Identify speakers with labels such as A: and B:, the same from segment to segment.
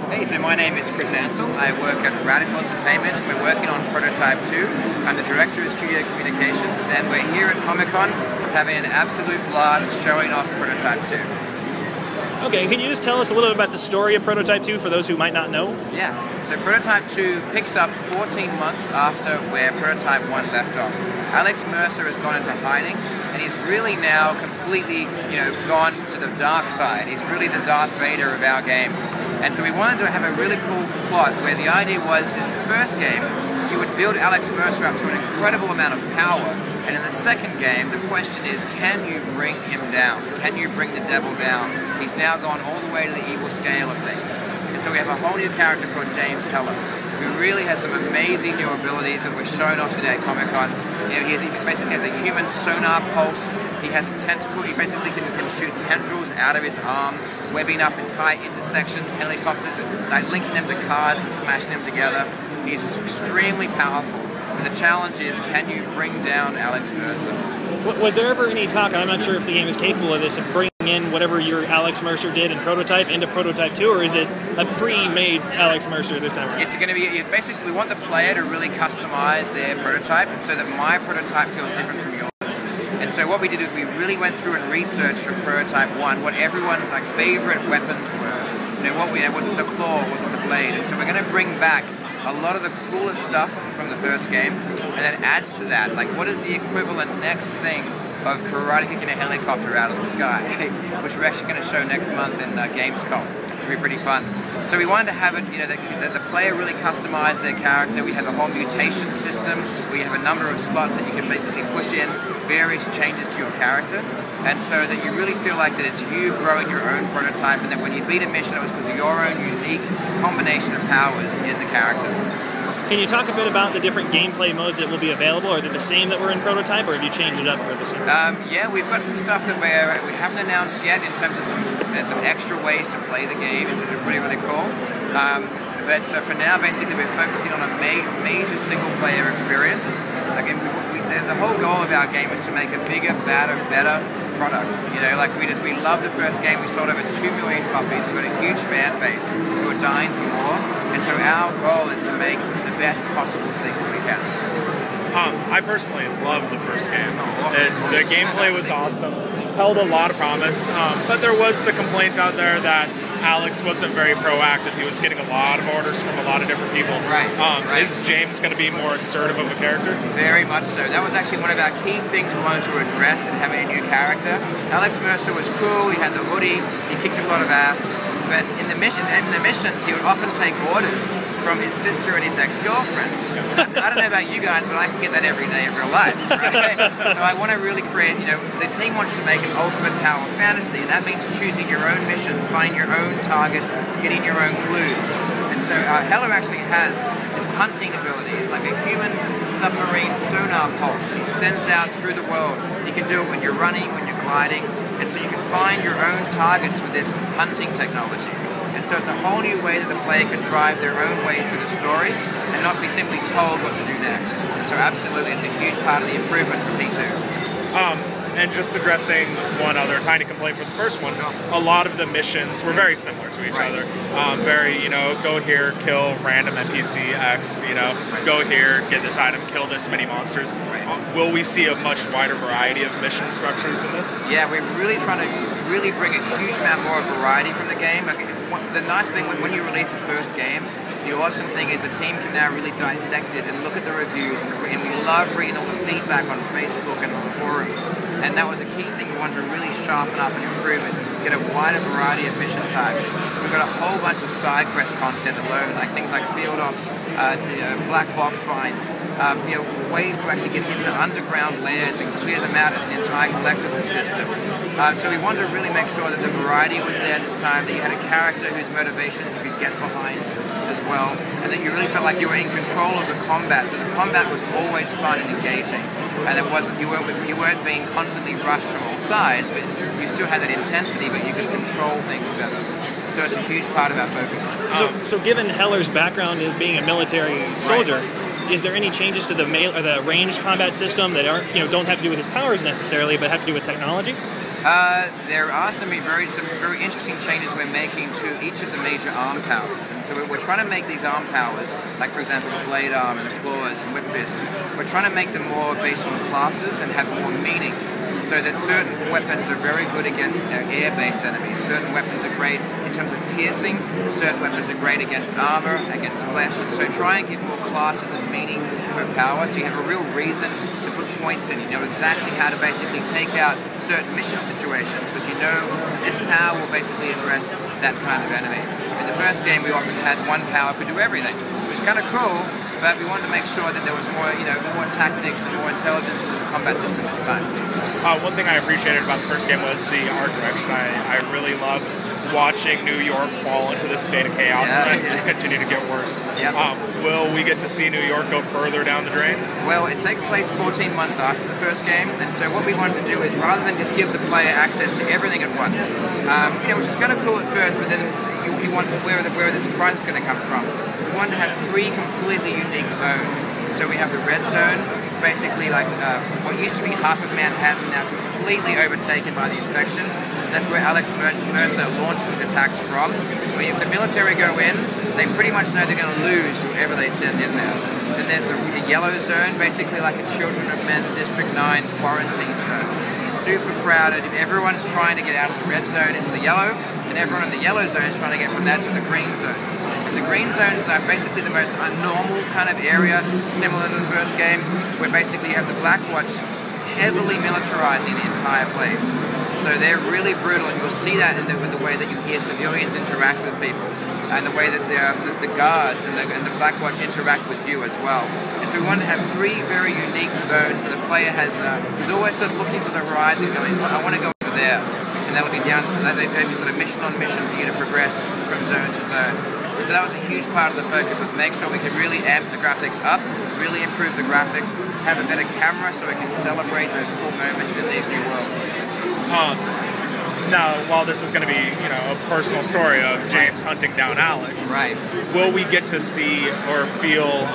A: Hey, so my name is Chris Ansell. I work at Radical Entertainment. We're working on Prototype 2. I'm the Director of Studio Communications, and we're here at Comic-Con having an absolute blast showing off Prototype 2.
B: Okay, can you just tell us a little bit about the story of Prototype 2 for those who might not know?
A: Yeah, so Prototype 2 picks up 14 months after where Prototype 1 left off. Alex Mercer has gone into hiding, and he's really now completely, gone to the dark side. He's really the Darth Vader of our game. And so we wanted to have a really cool plot where the idea was in the first game, you would build Alex Mercer up to an incredible amount of power, and in the second game, the question is, can you bring him down? Can you bring the devil down? He's now gone all the way to the evil scale of things. And so we have a whole new character called James Heller, who really has some amazing new abilities that we're showing off today at Comic-Con. He basically has a human sonar pulse. He has a tentacle. He basically can shoot tendrils out of his arm, webbing up entire intersections, helicopters, like linking them to cars and smashing them together. He's extremely powerful. And the challenge is, can you bring down Alex Mercer?
B: Was there ever any talk, I'm not sure if the game is capable of this, of bringing in whatever your Alex Mercer did in Prototype into Prototype 2, or is it a pre-made Alex Mercer this time around?
A: It's going to be, basically we want the player to really customize their prototype, and so that my prototype feels different from yours. And so what we did is we really went through and researched from Prototype 1 what everyone's favorite weapons were. Wasn't the claw, wasn't the blade, and so we're going to bring back a lot of the coolest stuff from the first game, and then add to that, what is the equivalent next thing of karate kicking a helicopter out of the sky, which we're actually going to show next month in Gamescom, which will be pretty fun. So we wanted to have it, that the player really customize their character. We have a whole mutation system. We have a number of slots that you can basically push in various changes to your character, and so that you really feel like that it's you growing your own prototype, and that when you beat a mission, it was because of your own unique combination of powers in the character.
B: Can you talk a bit about the different gameplay modes that will be available? Are they the same that were in Prototype, or have you changed it up for the same?
A: Yeah, we've got some stuff that we haven't announced yet in terms of some extra ways to play the game, and it's really, really cool. But for now, basically, we're focusing on a major single-player experience. Again, the whole goal of our game is to make a bigger, better product. We love the first game. We sold over 2 million copies. We've got a huge fan base who are dying for more. And so our goal is to make the best possible sequel we can.
C: I personally loved the first game.
A: Oh, awesome.
C: The gameplay was awesome. Held a lot of promise. But there was the complaint out there that Alex wasn't very proactive. He was getting a lot of orders from a lot of different people.
A: Right.
C: Is James going to be more assertive of a character?
A: Very much so. That was actually one of our key things we wanted to address in having a new character. Alex Mercer was cool. He had the hoodie. He kicked a lot of ass. But in the missions, he would often take orders from his sister and his ex-girlfriend. I don't know about you guys, but I can get that every day in real life. Right? So I want to really create, the team wants to make an ultimate power fantasy, and that means choosing your own missions, finding your own targets, getting your own clues. And so Heller actually has this hunting ability. It's like a human submarine sonar pulse, and he sends out through the world. You can do it when you're running, when you're gliding, and so you can find your own targets with this hunting technology. And so it's a whole new way that the player can drive their own way through the story and not be simply told what to do next. And so absolutely, it's a huge part of the improvement for P2.
C: And just addressing one other tiny complaint for the first one, a lot of the missions were very similar to each other. Very, go here, kill random NPC X, go here, get this item, kill this many monsters. Will we see a much wider variety of mission structures in this?
A: Yeah, we're really trying to bring a huge amount more variety from the game. The nice thing when you release a first game, the awesome thing is the team can now really dissect it and look at the reviews, and we love reading all the feedback on Facebook and on the forums. And that was a key thing we wanted to really sharpen up and improve, is get a wider variety of mission types. We've got a whole bunch of side quest content alone, like things like field ops, black box finds, ways to actually get into underground layers and clear them out as an entire collectible system. So we wanted to really make sure that the variety was there this time, that you had a character whose motivations you could get behind as well, and that you really felt like you were in control of the combat. So the combat was always fun and engaging, and you weren't being constantly rushed from all sides, but you still had that intensity, but you could control things better. So it's a huge part of our focus.
B: So given Heller's background as being a military soldier, is there any changes to the ranged combat system that aren't, don't have to do with his powers necessarily, but have to do with technology?
A: There are some very interesting changes we're making to each of the major arm powers, and so we're trying to make these arm powers, like for example the blade arm and the claws and whip fist, we're trying to make them more based on classes and have more meaning, so that certain weapons are very good against air-based enemies, certain weapons are great in terms of piercing, certain weapons are great against armor, against flesh, and so try and give more classes and meaning per power, so you have a real reason to put points in. You know exactly how to basically take out certain mission situations, because you know this power will basically address that kind of enemy. In the first game we often had one power could do everything, which is kind of cool, but we wanted to make sure that there was more, more tactics and more intelligence in the combat system this time.
C: One thing I appreciated about the first game was the art direction. I really loved watching New York fall into this state of chaos and just continue to get worse.
A: Yep.
C: Will we get to see New York go further down the drain?
A: Well, it takes place 14 months after the first game, and so what we wanted to do is, rather than just give the player access to everything at once, which is kind of cool at first, but then you want where the surprise is going to come from. We wanted to have 3 completely unique zones. So we have the red zone. It's basically like what used to be half of Manhattan, now completely overtaken by the infection. That's where Alex Mercer launches his attacks from. If the military go in, they pretty much know they're going to lose whoever they send in there. Then there's the yellow zone, basically like a Children of Men District 9 quarantine zone. Super crowded. Everyone's trying to get out of the red zone into the yellow, and everyone in the yellow zone is trying to get from that to the green zone. The green zones are basically the most normal kind of area, similar to the first game, where basically you have the Black Watch heavily militarizing the entire place. So they're really brutal, and you'll see that in the way that you hear civilians interact with people, and the way that the guards and the Black Watch interact with you as well. And so we want to have 3 very unique zones, so the player is always sort of looking to the horizon, going, I want to go over there. And that'll be sort of mission on mission for you to progress from zone to zone. So that was a huge part of the focus, was to make sure we could really amp the graphics up, really improve the graphics, have a better camera so we can celebrate those cool moments in these new worlds.
C: Now, while this is going to be, a personal story of James hunting down Alex,
A: right?
C: Will we get to see or feel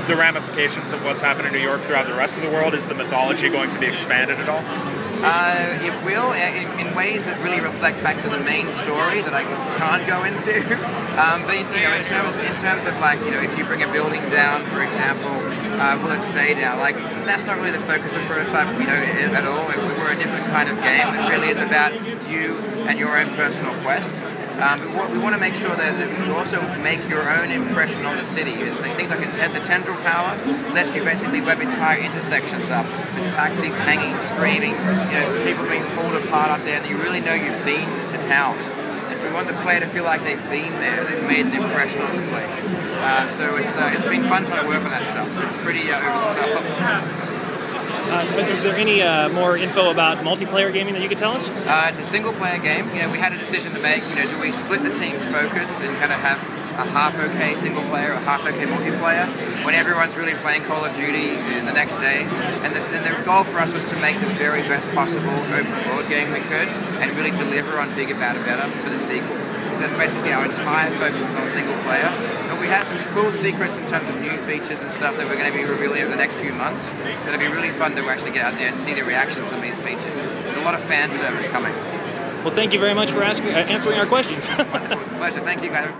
C: the ramifications of what's happened in New York throughout the rest of the world? Is the mythology going to be expanded at all?
A: It will, in ways that really reflect back to the main story that I can't go into. But in terms of like, if you bring a building down, for example, will it stay down? Like, that's not really the focus of Prototype, at all. We're a different kind of game. It really is about you and your own personal quest. But we want to make sure that you also make your own impression on the city. Things like the tendril power lets you basically web entire intersections up, with taxis hanging, streaming, people being pulled apart up there, and you really know you've been to town. And so we want the player to feel like they've been there, they've made an impression on the place. So it's been fun trying to work on that stuff. It's pretty over the top.
B: Is there any more info about multiplayer gaming that you could tell us?
A: It's a single-player game. We had a decision to make. Do we split the team's focus and kind of have a half-okay single-player, a half-okay multiplayer, when everyone's really playing Call of Duty the next day? And the goal for us was to make the very best possible open-world game we could, and really deliver on bigger, better for the sequel. So that's basically our entire focus is on single-player. But we have some cool secrets in terms of new features and stuff that we're going to be revealing over the next few months. It'll be really fun to actually get out there and see the reactions to these features. There's a lot of fan service coming.
B: Well, thank you very much for answering our questions.
A: Wonderful. It was a pleasure. Thank you, guys.